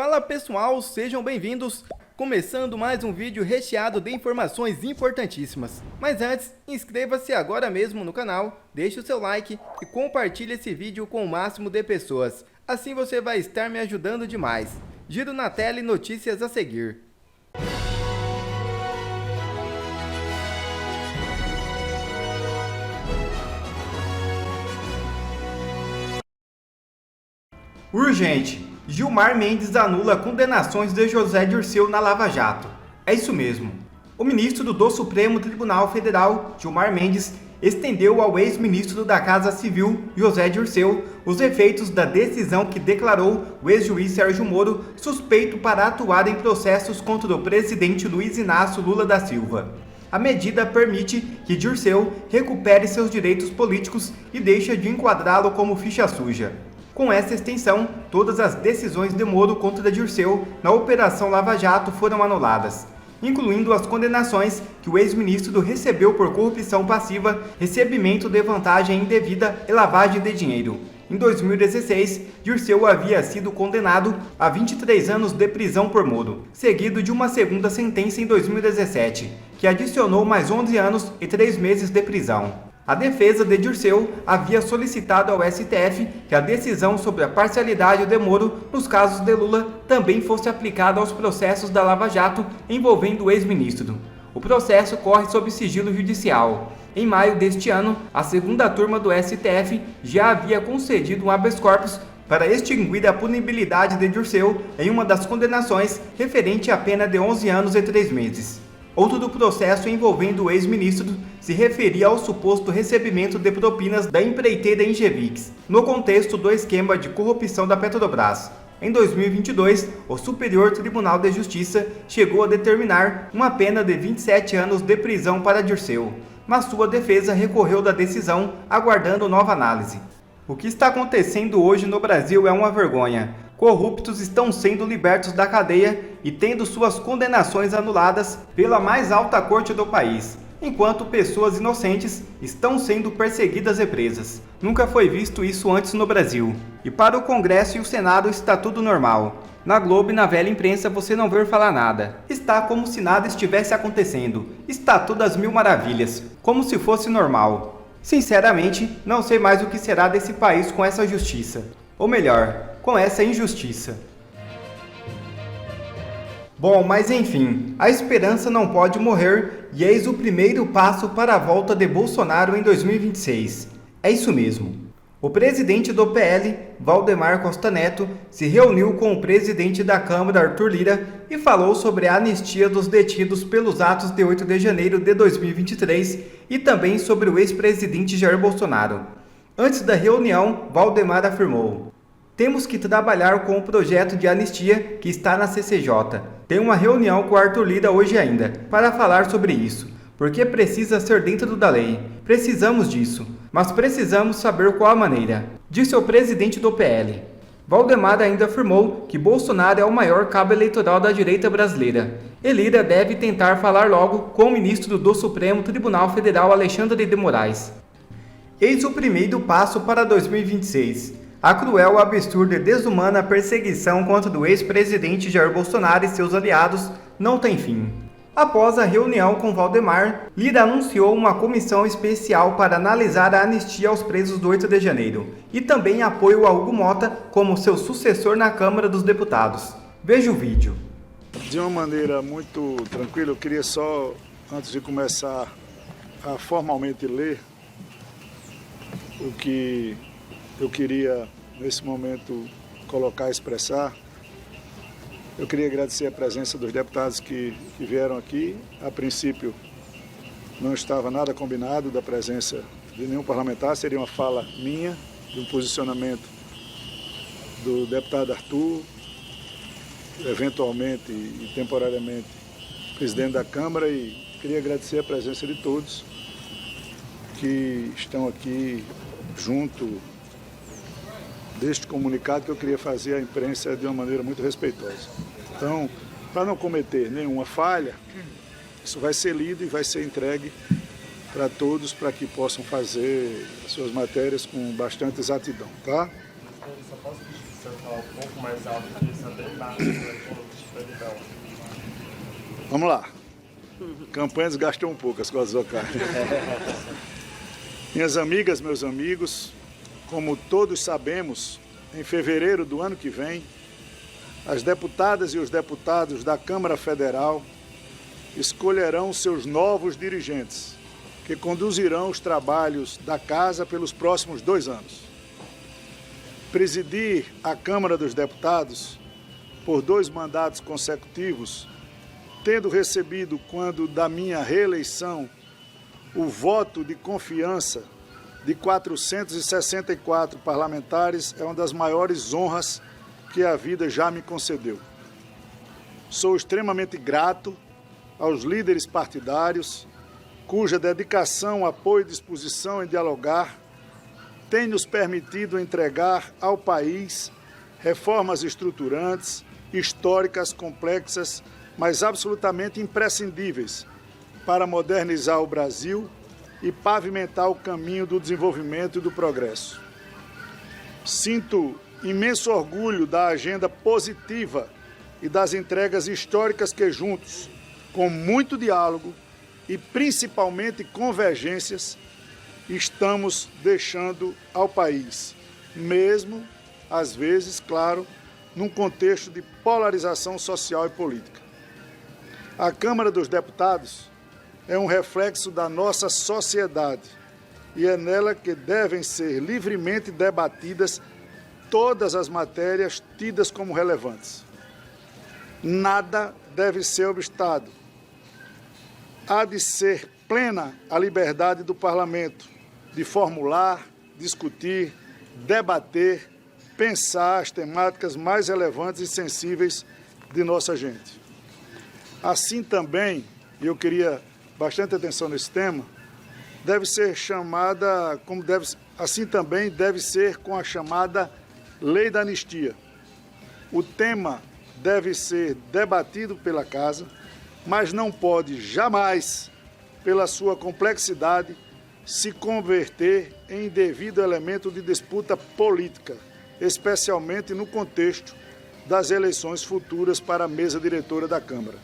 Fala pessoal, sejam bem-vindos! Começando mais um vídeo recheado de informações importantíssimas. Mas antes, inscreva-se agora mesmo no canal, deixe o seu like e compartilhe esse vídeo com o máximo de pessoas. Assim você vai estar me ajudando demais. Giro na tela e notícias a seguir. Urgente! Gilmar Mendes anula condenações de José Dirceu na Lava Jato. É isso mesmo. O ministro do Supremo Tribunal Federal, Gilmar Mendes, estendeu ao ex-ministro da Casa Civil, José Dirceu, os efeitos da decisão que declarou o ex-juiz Sérgio Moro suspeito para atuar em processos contra o presidente Luiz Inácio Lula da Silva. A medida permite que Dirceu recupere seus direitos políticos e deixa de enquadrá-lo como ficha suja. Com essa extensão, todas as decisões de Moro contra Dirceu na Operação Lava Jato foram anuladas, incluindo as condenações que o ex-ministro recebeu por corrupção passiva, recebimento de vantagem indevida e lavagem de dinheiro. Em 2016, Dirceu havia sido condenado a 23 anos de prisão por Moro, seguido de uma segunda sentença em 2017, que adicionou mais 11 anos e 3 meses de prisão. A defesa de Dirceu havia solicitado ao STF que a decisão sobre a parcialidade de Moro nos casos de Lula também fosse aplicada aos processos da Lava Jato envolvendo o ex-ministro. O processo corre sob sigilo judicial. Em maio deste ano, a segunda turma do STF já havia concedido um habeas corpus para extinguir a punibilidade de Dirceu em uma das condenações referente à pena de 11 anos e 3 meses. Outro do processo envolvendo o ex-ministro se referia ao suposto recebimento de propinas da empreiteira Engevix, no contexto do esquema de corrupção da Petrobras. Em 2022, o Superior Tribunal de Justiça chegou a determinar uma pena de 27 anos de prisão para Dirceu, mas sua defesa recorreu da decisão, aguardando nova análise. O que está acontecendo hoje no Brasil é uma vergonha. Corruptos estão sendo libertos da cadeia e tendo suas condenações anuladas pela mais alta corte do país, enquanto pessoas inocentes estão sendo perseguidas e presas. Nunca foi visto isso antes no Brasil. E para o Congresso e o Senado está tudo normal. Na Globo e na velha imprensa você não vê falar nada. Está como se nada estivesse acontecendo. Está tudo às mil maravilhas, como se fosse normal. Sinceramente, não sei mais o que será desse país com essa justiça. Ou melhor, com essa injustiça. Bom, mas enfim, a esperança não pode morrer e eis o primeiro passo para a volta de Bolsonaro em 2026. É isso mesmo. O presidente do PL, Valdemar Costa Neto, se reuniu com o presidente da Câmara, Arthur Lira, e falou sobre a anistia dos detidos pelos atos de 8 de janeiro de 2023 e também sobre o ex-presidente Jair Bolsonaro. Antes da reunião, Valdemar afirmou: "Temos que trabalhar com o projeto de anistia que está na CCJ. Tem uma reunião com o Arthur Lira hoje ainda, para falar sobre isso, porque precisa ser dentro da lei. Precisamos disso, mas precisamos saber qual a maneira", disse o presidente do PL. Valdemar ainda afirmou que Bolsonaro é o maior cabo eleitoral da direita brasileira. E Lira deve tentar falar logo com o ministro do Supremo Tribunal Federal, Alexandre de Moraes. Eis o primeiro passo para 2026. A cruel, absurda e desumana perseguição contra o ex-presidente Jair Bolsonaro e seus aliados não tem fim. Após a reunião com Valdemar, Lira anunciou uma comissão especial para analisar a anistia aos presos do 8 de janeiro e também apoio a Hugo Mota como seu sucessor na Câmara dos Deputados. Veja o vídeo. De uma maneira muito tranquila, eu queria só, antes de começar a formalmente ler, o que eu queria, nesse momento, colocar, expressar. Eu queria agradecer a presença dos deputados que vieram aqui. A princípio, não estava nada combinado da presença de nenhum parlamentar, seria uma fala minha, de um posicionamento do deputado Arthur, eventualmente e temporariamente presidente da Câmara, e queria agradecer a presença de todos que estão aqui junto deste comunicado que eu queria fazer à imprensa de uma maneira muito respeitosa. Então, para não cometer nenhuma falha, isso vai ser lido e vai ser entregue para todos, para que possam fazer as suas matérias com bastante exatidão, tá? se eu falar um pouco mais alto, porque está bem baixo, perdão. Vamos lá. A campanha desgastou um pouco as cordas vocais. Minhas amigas, meus amigos, como todos sabemos, em fevereiro do ano que vem, as deputadas e os deputados da Câmara Federal escolherão seus novos dirigentes, que conduzirão os trabalhos da Casa pelos próximos 2 anos. Presidir a Câmara dos Deputados por 2 mandatos consecutivos, tendo recebido, quando da minha reeleição, o voto de confiança de 464 parlamentares, é uma das maiores honras que a vida já me concedeu. Sou extremamente grato aos líderes partidários, cuja dedicação, apoio e disposição em dialogar tem nos permitido entregar ao país reformas estruturantes, históricas, complexas, mas absolutamente imprescindíveis para modernizar o Brasil e pavimentar o caminho do desenvolvimento e do progresso. Sinto imenso orgulho da agenda positiva e das entregas históricas que juntos, com muito diálogo e principalmente convergências, estamos deixando ao país, mesmo, às vezes, claro, num contexto de polarização social e política. A Câmara dos Deputados é um reflexo da nossa sociedade e é nela que devem ser livremente debatidas todas as matérias tidas como relevantes. Nada deve ser obstado. Há de ser plena a liberdade do Parlamento de formular, discutir, debater, pensar as temáticas mais relevantes e sensíveis de nossa gente. Assim também, e eu queria bastante atenção nesse tema, deve ser chamada, assim também deve ser com a chamada Lei da Anistia. O tema deve ser debatido pela Casa, mas não pode jamais, pela sua complexidade, se converter em indevido elemento de disputa política, especialmente no contexto das eleições futuras para a mesa diretora da Câmara.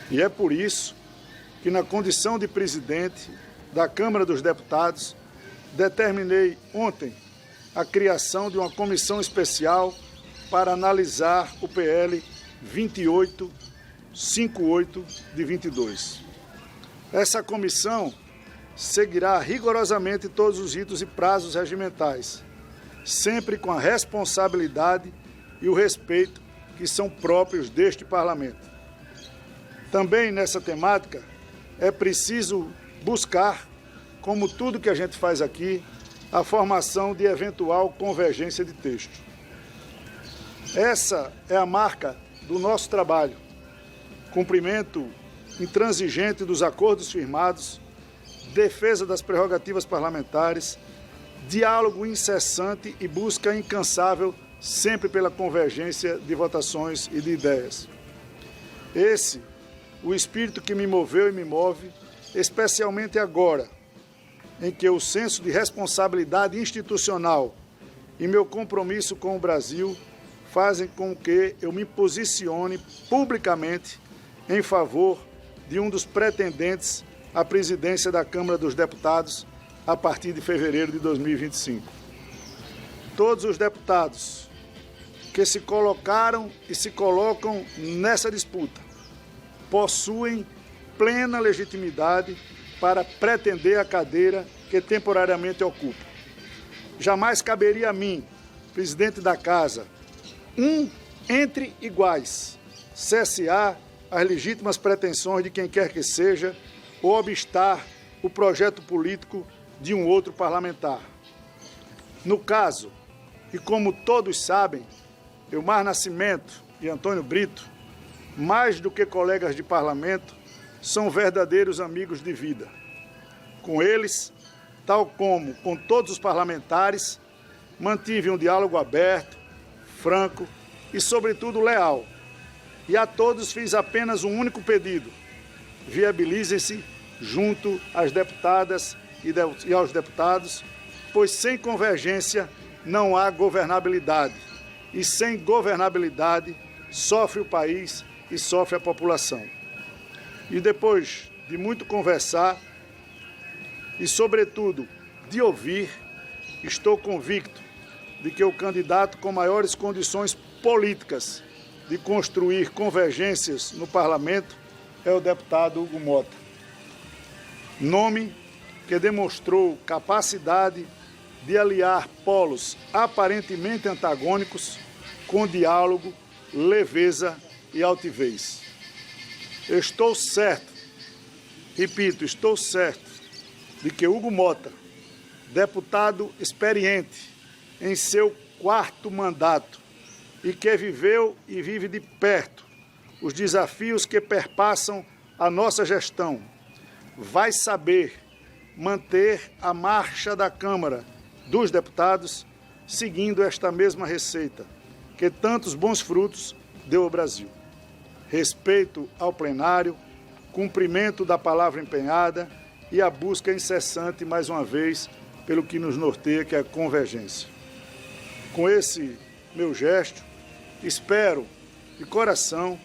E é por isso que, na condição de presidente da Câmara dos Deputados, determinei ontem a criação de uma comissão especial para analisar o PL 2858 de 22. Essa comissão seguirá rigorosamente todos os ritos e prazos regimentais, sempre com a responsabilidade e o respeito que são próprios deste Parlamento. Também nessa temática é preciso buscar, como tudo que a gente faz aqui, a formação de eventual convergência de texto. Essa é a marca do nosso trabalho, cumprimento intransigente dos acordos firmados, defesa das prerrogativas parlamentares, diálogo incessante e busca incansável sempre pela convergência de votações e de ideias. Esse, o espírito que me moveu e me move, especialmente agora, em que o senso de responsabilidade institucional e meu compromisso com o Brasil fazem com que eu me posicione publicamente em favor de um dos pretendentes à presidência da Câmara dos Deputados a partir de fevereiro de 2025. Todos os deputados que se colocaram e se colocam nessa disputa possuem plena legitimidade para pretender a cadeira que temporariamente ocupa. Jamais caberia a mim, presidente da Casa, entre iguais, cessar as legítimas pretensões de quem quer que seja ou obstar o projeto político de um outro parlamentar. No caso, e como todos sabem, Elmar Nascimento e Antônio Brito, mais do que colegas de parlamento, são verdadeiros amigos de vida. Com eles, tal como com todos os parlamentares, mantive um diálogo aberto, franco e, sobretudo, leal. E a todos fiz apenas um único pedido: viabilizem-se junto às deputadas e aos deputados, pois sem convergência não há governabilidade. e sem governabilidade sofre o país e sofre a população. E depois de muito conversar e, sobretudo, de ouvir, estou convicto de que o candidato com maiores condições políticas de construir convergências no parlamento é o deputado Hugo Mota. Nome que demonstrou capacidade de aliar polos aparentemente antagônicos com diálogo, leveza e altivez. Estou certo, repito, estou certo de que Hugo Mota, deputado experiente em seu 4º mandato e que viveu e vive de perto os desafios que perpassam a nossa gestão, vai saber manter a marcha da Câmara dos Deputados seguindo esta mesma receita que tantos bons frutos deu ao Brasil. Respeito ao plenário, cumprimento da palavra empenhada e a busca incessante, mais uma vez, pelo que nos norteia, que é a convergência. Com esse meu gesto, espero, de coração,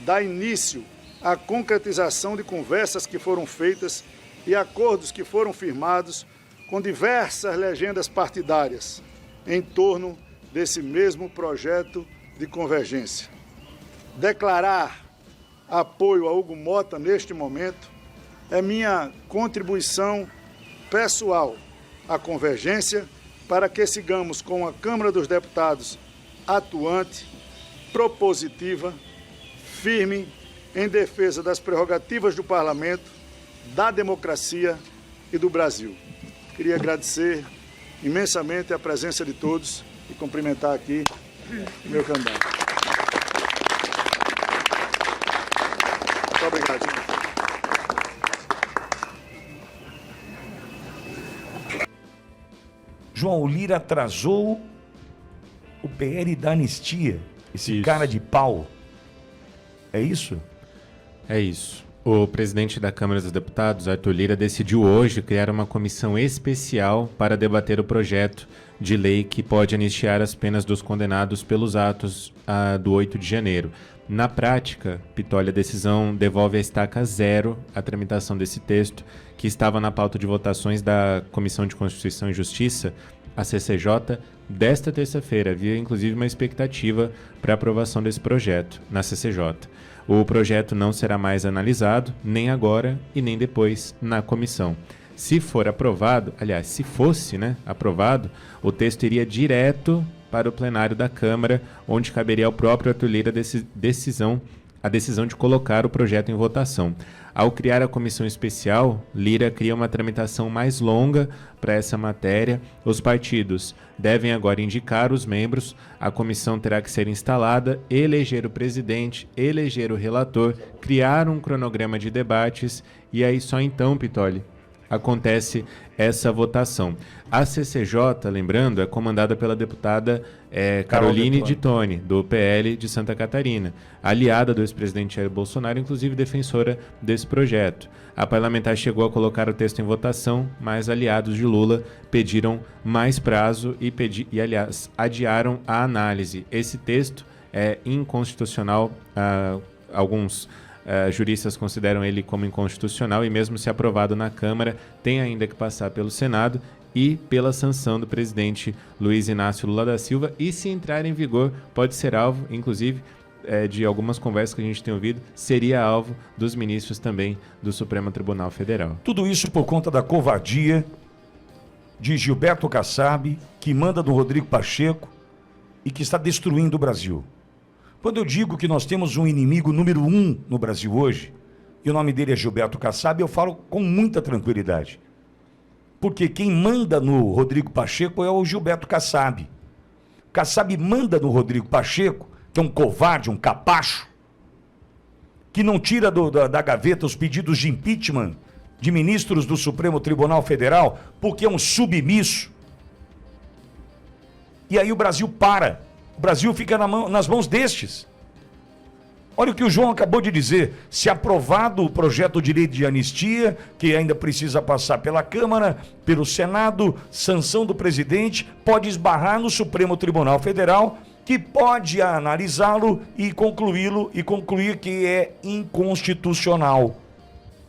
dar início à concretização de conversas que foram feitas e acordos que foram firmados com diversas legendas partidárias em torno desse mesmo projeto de convergência. Declarar apoio a Hugo Mota neste momento é minha contribuição pessoal à convergência para que sigamos com a Câmara dos Deputados atuante, propositiva, firme em defesa das prerrogativas do Parlamento, da democracia e do Brasil. Queria agradecer imensamente a presença de todos e cumprimentar aqui o meu candidato. Muito obrigado, gente. João, o Lira atrasou o PL da anistia. Esse Isso. cara de pau. É isso? É isso. O presidente da Câmara dos Deputados, Arthur Lira, decidiu hoje criar uma comissão especial para debater o projeto de lei que pode anistiar as penas dos condenados pelos atos do 8 de janeiro. Na prática, Pitolli, a decisão devolve a estaca zero a tramitação desse texto, que estava na pauta de votações da Comissão de Constituição e Justiça, a CCJ, desta terça-feira. Havia, inclusive, uma expectativa para a aprovação desse projeto na CCJ. O projeto não será mais analisado, nem agora e nem depois, na comissão. Se for aprovado, aliás, se fosse, aprovado, o texto iria direto para o plenário da Câmara, onde caberia ao próprio Arthur Lira a decisão de colocar o projeto em votação. Ao criar a comissão especial, Lira cria uma tramitação mais longa para essa matéria. Os partidos devem agora indicar os membros, a comissão terá que ser instalada, eleger o presidente, eleger o relator, criar um cronograma de debates e aí só então, Pitolli, acontece essa votação. A CCJ, lembrando, é comandada pela deputada Caroline de Toni, do PL de Santa Catarina, aliada do ex-presidente Jair Bolsonaro, inclusive defensora desse projeto. A parlamentar chegou a colocar o texto em votação, mas aliados de Lula pediram mais prazo e aliás, adiaram a análise. Esse texto é inconstitucional, alguns juristas consideram ele como inconstitucional e mesmo se aprovado na Câmara, tem ainda que passar pelo Senado e pela sanção do presidente Luiz Inácio Lula da Silva, e se entrar em vigor pode ser alvo, inclusive, de algumas conversas que a gente tem ouvido, seria alvo dos ministros também do Supremo Tribunal Federal. Tudo isso por conta da covardia de Gilberto Kassab, que manda do Rodrigo Pacheco e que está destruindo o Brasil. Quando eu digo que nós temos um inimigo número 1 no Brasil hoje, e o nome dele é Gilberto Kassab, eu falo com muita tranquilidade. Porque quem manda no Rodrigo Pacheco é o Gilberto Kassab. Kassab manda no Rodrigo Pacheco, que é um covarde, um capacho, que não tira da gaveta os pedidos de impeachment de ministros do Supremo Tribunal Federal, porque é um submisso. E aí o Brasil para. O Brasil fica nas mãos destes. Olha o que o João acabou de dizer. Se aprovado o projeto de lei de anistia, que ainda precisa passar pela Câmara, pelo Senado, sanção do presidente, pode esbarrar no Supremo Tribunal Federal, que pode analisá-lo e concluí-lo e concluir que é inconstitucional.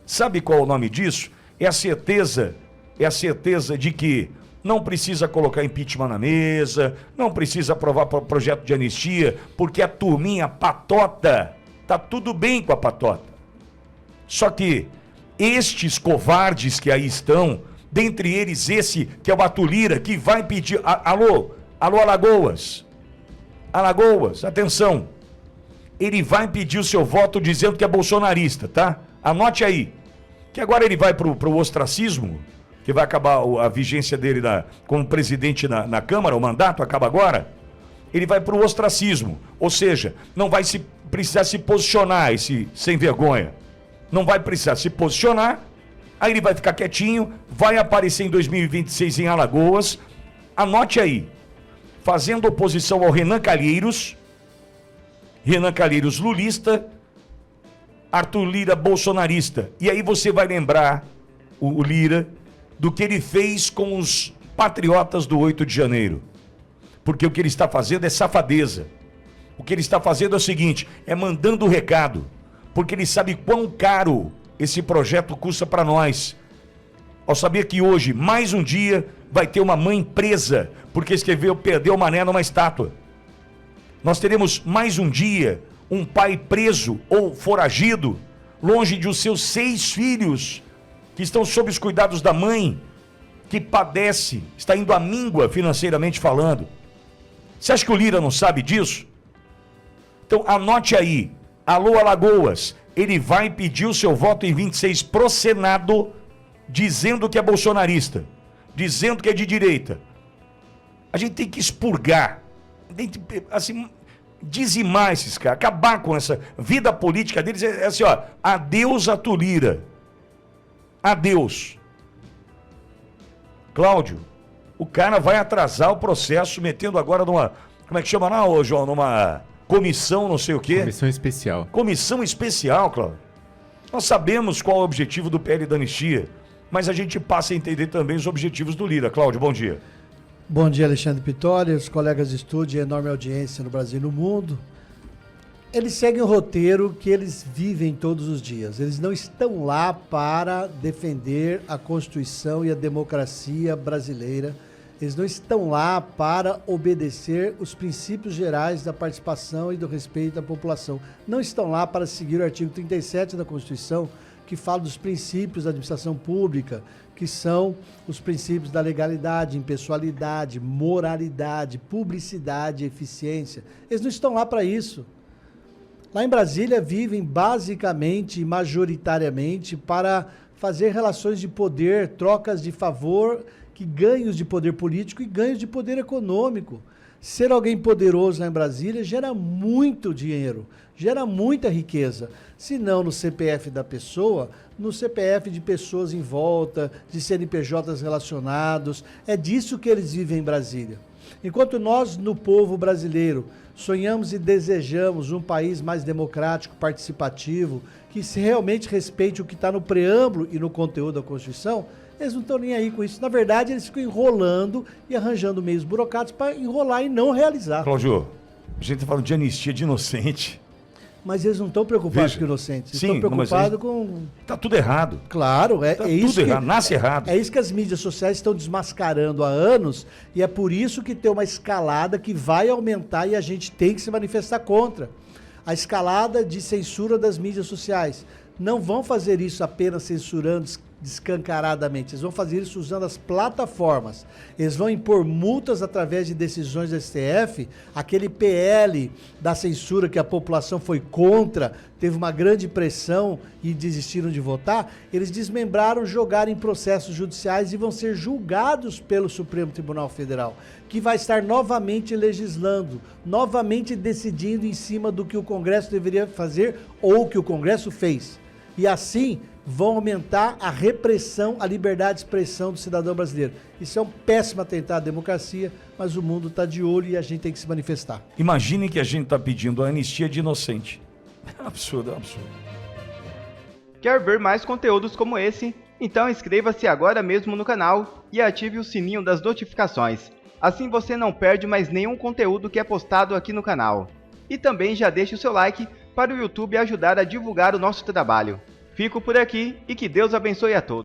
Sabe qual é o nome disso? É a certeza de que não precisa colocar impeachment na mesa, não precisa aprovar projeto de anistia, porque a turminha patota, tá tudo bem com a patota. Só que estes covardes que aí estão, dentre eles esse que é o Arthur Lira, que vai pedir... Alô, Alagoas, atenção. Ele vai pedir o seu voto dizendo que é bolsonarista, tá? Anote aí, que agora ele vai pro ostracismo, que vai acabar a vigência dele como presidente na Câmara, o mandato acaba agora. Ele vai pro ostracismo, ou seja, não vai precisar se posicionar, esse sem vergonha. Não vai precisar se posicionar, aí ele vai ficar quietinho, vai aparecer em 2026 em Alagoas. Anote aí, fazendo oposição ao Renan Calheiros lulista, Arthur Lira bolsonarista. E aí você vai lembrar, o Lira, do que ele fez com os patriotas do 8 de janeiro. Porque o que ele está fazendo é safadeza. O que ele está fazendo é o seguinte, é mandando o recado. Porque ele sabe quão caro esse projeto custa para nós. Ao saber que hoje, mais um dia, vai ter uma mãe presa, porque perdeu o mané numa estátua. Nós teremos mais um dia, um pai preso ou foragido, longe de os seus 6 filhos, que estão sob os cuidados da mãe, que padece, está indo à míngua financeiramente falando. Você acha que o Lira não sabe disso? Então anote aí, alô Alagoas, ele vai pedir o seu voto em 26 pro Senado, dizendo que é bolsonarista, dizendo que é de direita. A gente tem que expurgar, tem que, assim, dizimar esses caras, acabar com essa vida política deles. É assim, ó, adeus Arthur Lira, adeus. Cláudio, o cara vai atrasar o processo, metendo agora numa, como é que chama lá, ô João, numa comissão não sei o quê. Comissão especial. Comissão especial, Cláudio. Nós sabemos qual é o objetivo do PL da anistia, mas a gente passa a entender também os objetivos do Lira. Cláudio, bom dia. Bom dia, Alexandre Pitoli, os colegas de estúdio, enorme audiência no Brasil e no mundo. Eles seguem o roteiro que eles vivem todos os dias. Eles não estão lá para defender a Constituição e a democracia brasileira. Eles não estão lá para obedecer os princípios gerais da participação e do respeito da população. Não estão lá para seguir o artigo 37 da Constituição, que fala dos princípios da administração pública, que são os princípios da legalidade, impessoalidade, moralidade, publicidade e eficiência. Eles não estão lá para isso. Lá em Brasília vivem basicamente e majoritariamente para fazer relações de poder, trocas de favor, que ganhos de poder político e ganhos de poder econômico. Ser alguém poderoso lá em Brasília gera muito dinheiro, gera muita riqueza. Se não no CPF da pessoa, no CPF de pessoas em volta, de CNPJs relacionados. É disso que eles vivem em Brasília. Enquanto nós, no povo brasileiro, sonhamos e desejamos um país mais democrático, participativo, que realmente respeite o que está no preâmbulo e no conteúdo da Constituição, eles não estão nem aí com isso. Na verdade, eles ficam enrolando e arranjando meios burocráticos para enrolar e não realizar. Cláudio, a gente está falando de anistia de inocente. Mas eles não estão preocupados com inocentes, eles estão preocupados com... Está tudo errado. Claro, é isso tudo errado, nasce errado. É isso que as mídias sociais estão desmascarando há anos, e é por isso que tem uma escalada que vai aumentar e a gente tem que se manifestar contra. A escalada de censura das mídias sociais. Não vão fazer isso apenas censurando descancaradamente, eles vão fazer isso usando as plataformas. Eles vão impor multas através de decisões do STF, aquele PL da censura que a população foi contra, teve uma grande pressão e desistiram de votar, eles desmembraram, jogaram em processos judiciais e vão ser julgados pelo Supremo Tribunal Federal, que vai estar novamente legislando, novamente decidindo em cima do que o Congresso deveria fazer ou o que o Congresso fez. E assim vão aumentar a repressão, a liberdade de expressão do cidadão brasileiro. Isso é um péssimo atentado à democracia, mas o mundo está de olho e a gente tem que se manifestar. Imaginem que a gente está pedindo a anistia de inocente. É absurdo, é absurdo. Quer ver mais conteúdos como esse? Então inscreva-se agora mesmo no canal e ative o sininho das notificações. Assim você não perde mais nenhum conteúdo que é postado aqui no canal. E também já deixe o seu like para o YouTube ajudar a divulgar o nosso trabalho. Fico por aqui e que Deus abençoe a todos.